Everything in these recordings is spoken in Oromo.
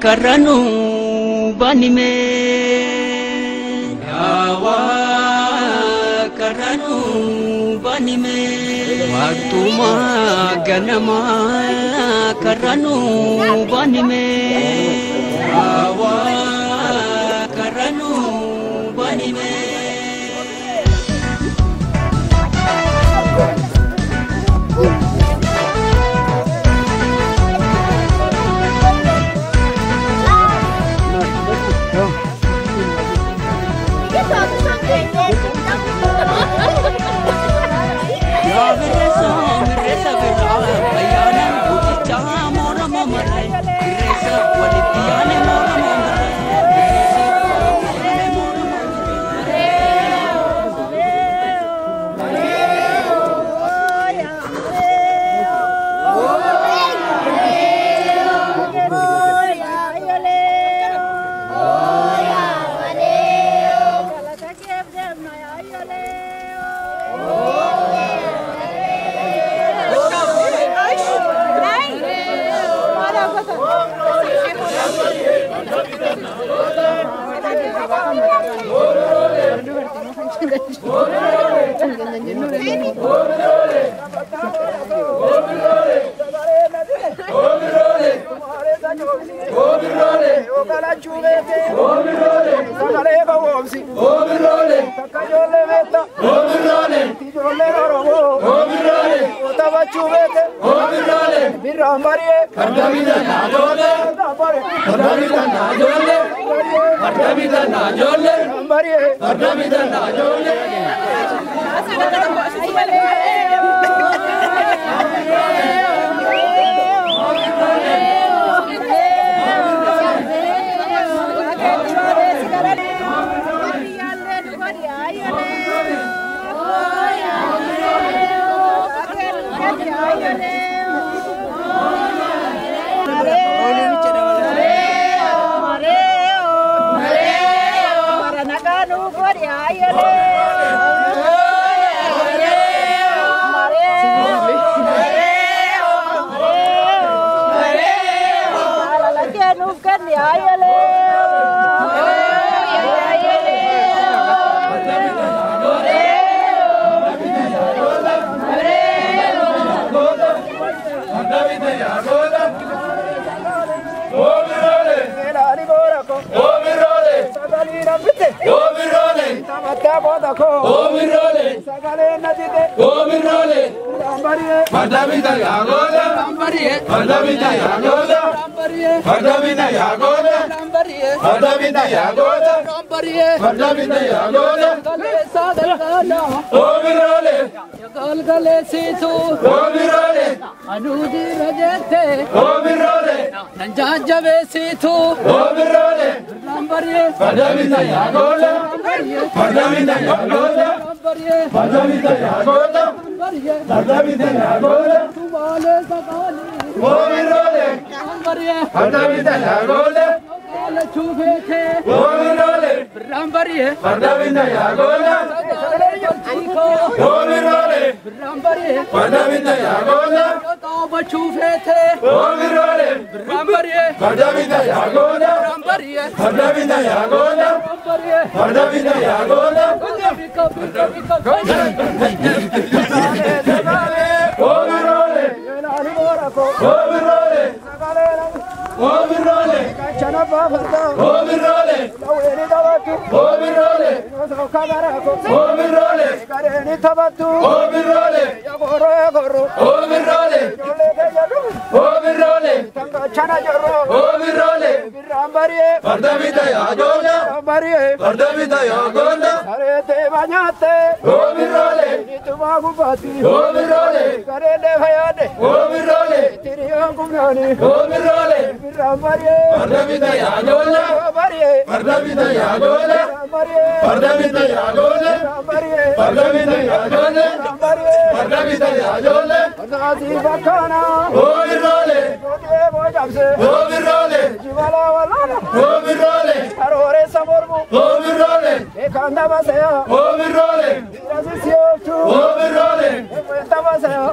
karanu banime yawa karanu banime waktuma ganama karanu banime yawa karanu banime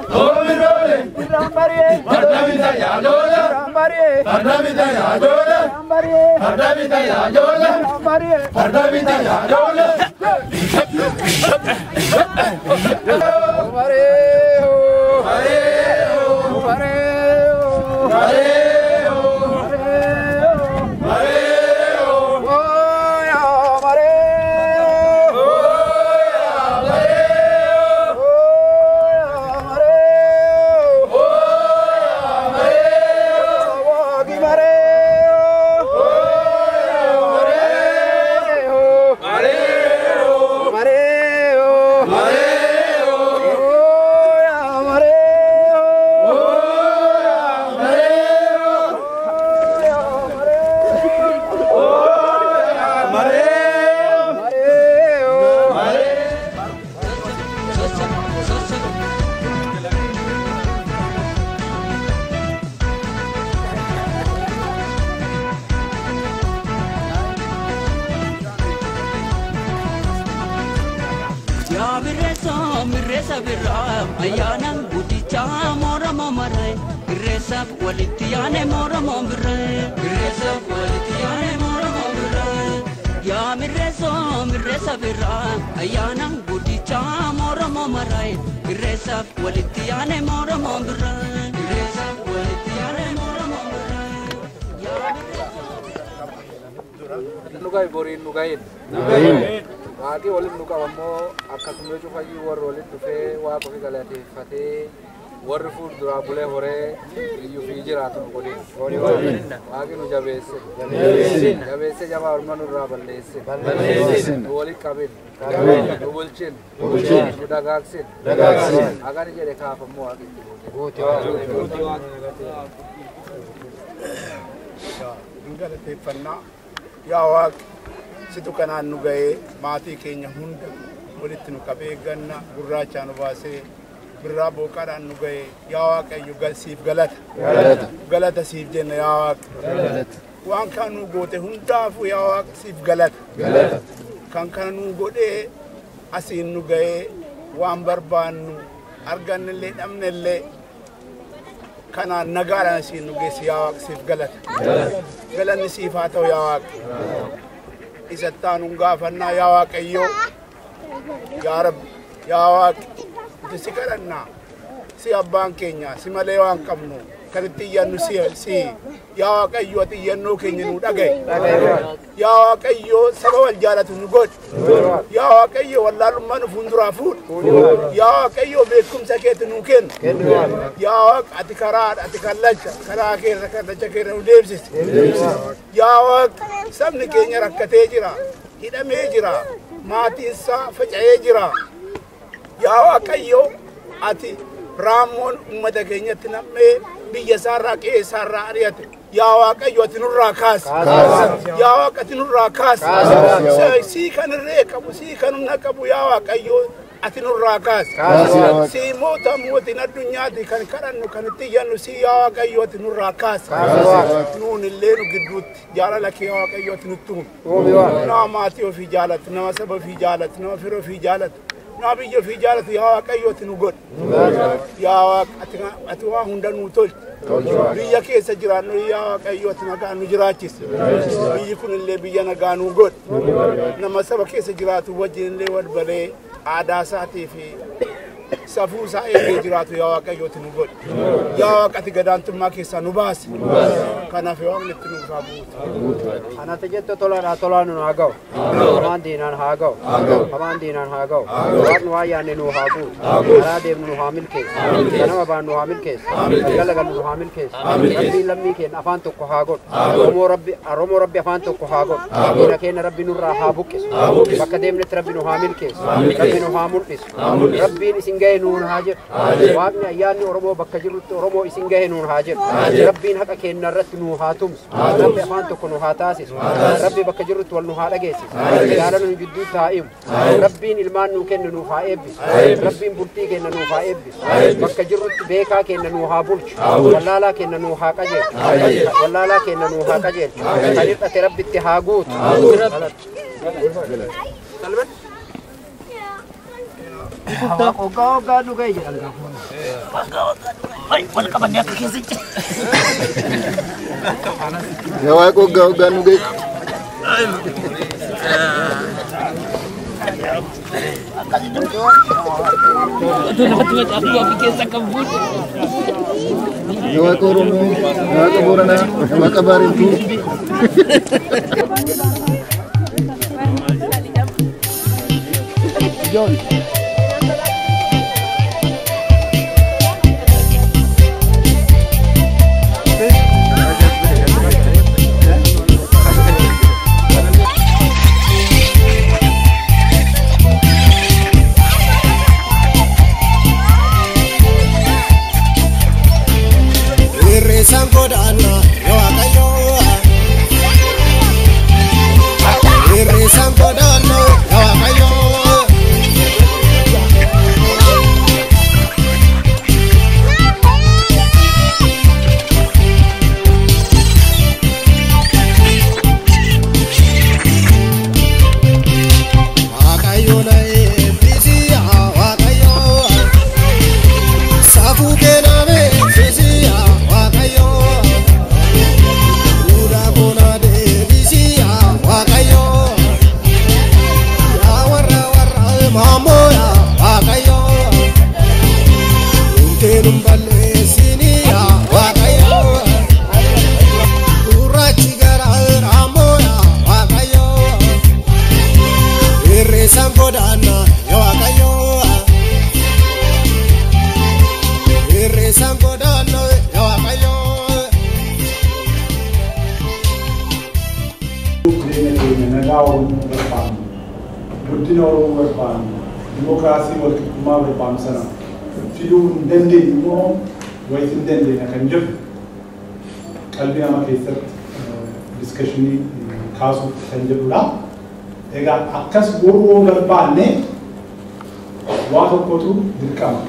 Overrole, Mirresa birra ayana guddicha mora momarai Mirresa walitiane mora momarai Mirresa walitiane mora momarai Ya mirresa birra ayana guddicha mora momarai Mirresa walitiane mora momarai Mirresa walitiane mora momarai Ya Nugai borin nugain Mati oleh nuka wamo akan semua cuma lagi war oleh tufe war pakai galati fatih war food dua boleh hore yufi jerat nukoli lagi nu jabese jama orang nurra balese nuoli kabin nubolcin dagaksin agar je dekha pamu lagi enggak ada tepanna ya wak situ kanan nugai mati kenya hunda walitti nu kabe ganna gurracha nu base birra bokaran nugai yawa kay yugal sif galata sif jenna yawa wan kanu gote hunda fu yawa sif galata kan kanu gode asin nugai wan barbanu arganelle damnelle kana nagara sin nugai yawa sif galata galan sifato yawa Isatan unggafanna ya waqayyo ya rab ya waq tisikaranna si abbaan keenya si malee waan qabnu kanitti yannu si ya waqayyo ati yannu keenya nu dhagay ya waqayyo saba wal jaalatu nu god ya waqayyo wallaalummaa nu fundura fuud ya waqayyo beekumsa keetu nu kennu ya waq ati karaa ati kallacha karaa keessa kallacha keessa nu deebsis ya waq sabni keenya rakkatee jira hidhamee jira maatiinsaa faca'ee jira yaa Waaqayyo ati raammoon ummata keenyatti nammee biyya isaarraa qe'ee isaarraa ari'ate yaa Waaqayyo ati nurraa kaasi yaa Waaqa ati nurraa kaasi sii kan irree qabu sii kan humna qabu yaa Waaqayyo ati nurraa kaasi sii mootiin addunyaati kan kadhannu kan itti iyyannu sii yaa Waaqayyo ati nurraa kaasi nuun illee nu gidduutti jaalala kee yaa Waaqayyo ati nutti humi nama maatii ofii jaalatu nama saba ofii jaalatu nama fira ofii jaalatu nama biyya ofii jaalatu yaa Waaqayyo ati nu godhu yaa Waaqa ati waa hunda nuu tolchi biyya keessa jiraannu yaa Waaqayyo ati nagaa nu jiraachisi biyyi kun illee biyya nagaa nu godhu nama saba keessa jiraatu wajjin illee wal balee aadaa isaatii fi safuu isaa eegee jiraatu yaa Waaqayyo ati nu godhu yaa Waaqa ati gadaantummaa keessaa nu baasi kanaaf Waaqni itti nuuf haa buutu Ana tajetto tolaan nu haa ga'u hamaan diinaan haa ga'u hamaan diinaan haa ga'u Waaqni waa yaanne nu haa buutu karaa deemnu nu haa milkeessu ganama baanu nu haa milkeessu galgala galu nu haa milkeessu rabbiin lammii keenya afaan tokko haa godhu Oromoo rabbi afaan tokko haa godhu diina keenya rabbi nurraa haa buqqisu bakka deemnetti rabbi nu haa milkeessu rabbi nu haa mul'isu rabbiin isin ga'e nuun haa jedhu Waaqni ayyaanni Oromoo bakka jirrutti Oromoo isin ga'e nuun haa jedhu rabbiin haqa keenya irratti nu haa tumsu rabbi afaan tokko nu haa taasisu rabbi bakka jirrutti wal nu haa dhageessisu jaalala nu gidduutti haa himu rabbiin ilmaan nu kennu nu haa eebbisu rabbiin bultii keenya nu haa eebbisu bakka jirrutti beekaa keenya nu haa bulchu wallaalaa keenya nu haa qajeelchu wallaalaa keenya nu haa qajeelchu kan hir'ate rabbitti haa guutu Oga nu gay jedhan. Ay, wal qabanne akka keessatti. Yaa waaq oga nu gay. Itu namatti macam aku keessa kan bud. Yaa waaq Oromoo, yaa waaq Booranaa, yaa waaq Baarentuu. John. Demokrasi wal ma berbam sana. Film dende mo waitin dende na kan jib. Kalbi nama keessat discussioni kaasu kan jibula. Ega akkas boroo garbaanne waa tokkotu dirqama.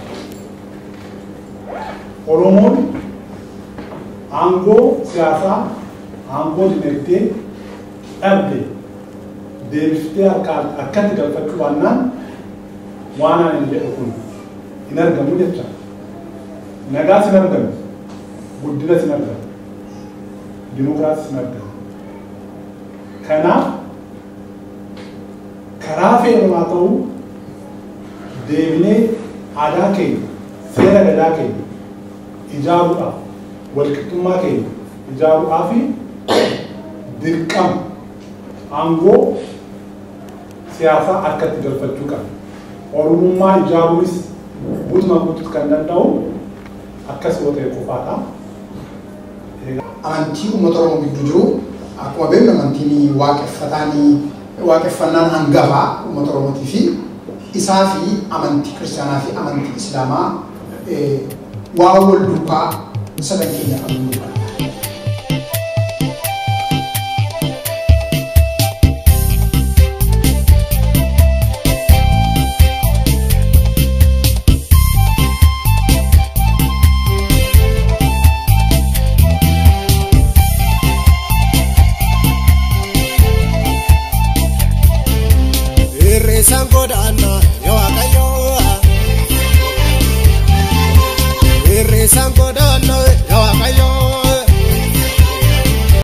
Oromoon aangoo siyaasaa, aangoo dinagdee dhabde deebiftee akkatti galfachuu baannaan waan ani jedhu kun hin argamu jecha. Nagaas hin argamu, guddinas hin argamu, dimokiraasiis hin argamu. Kanaaf karaa fe'amaa ta'uu deebinee aadaa keenya, seera gadaa keenya ijaaruudhaaf, walqixxummaa keenya ijaaruudhaaf dirqama aangoo siyaasaa akkatti galfachuu qabna. Oromummaa ijaaruunis guutumaan guutuutti kan danda'u akkas yoo ta'e qofaadha. Amantii uummata Oromoo gidduu jiru akkuma beeknu amantiin waaqeffannaan hangafaa uummata Oromootii fi isaa fi amantii kiristaanaa fi amantii islaamaa waa wal duukaa sadan keenya qabnu. Sangodana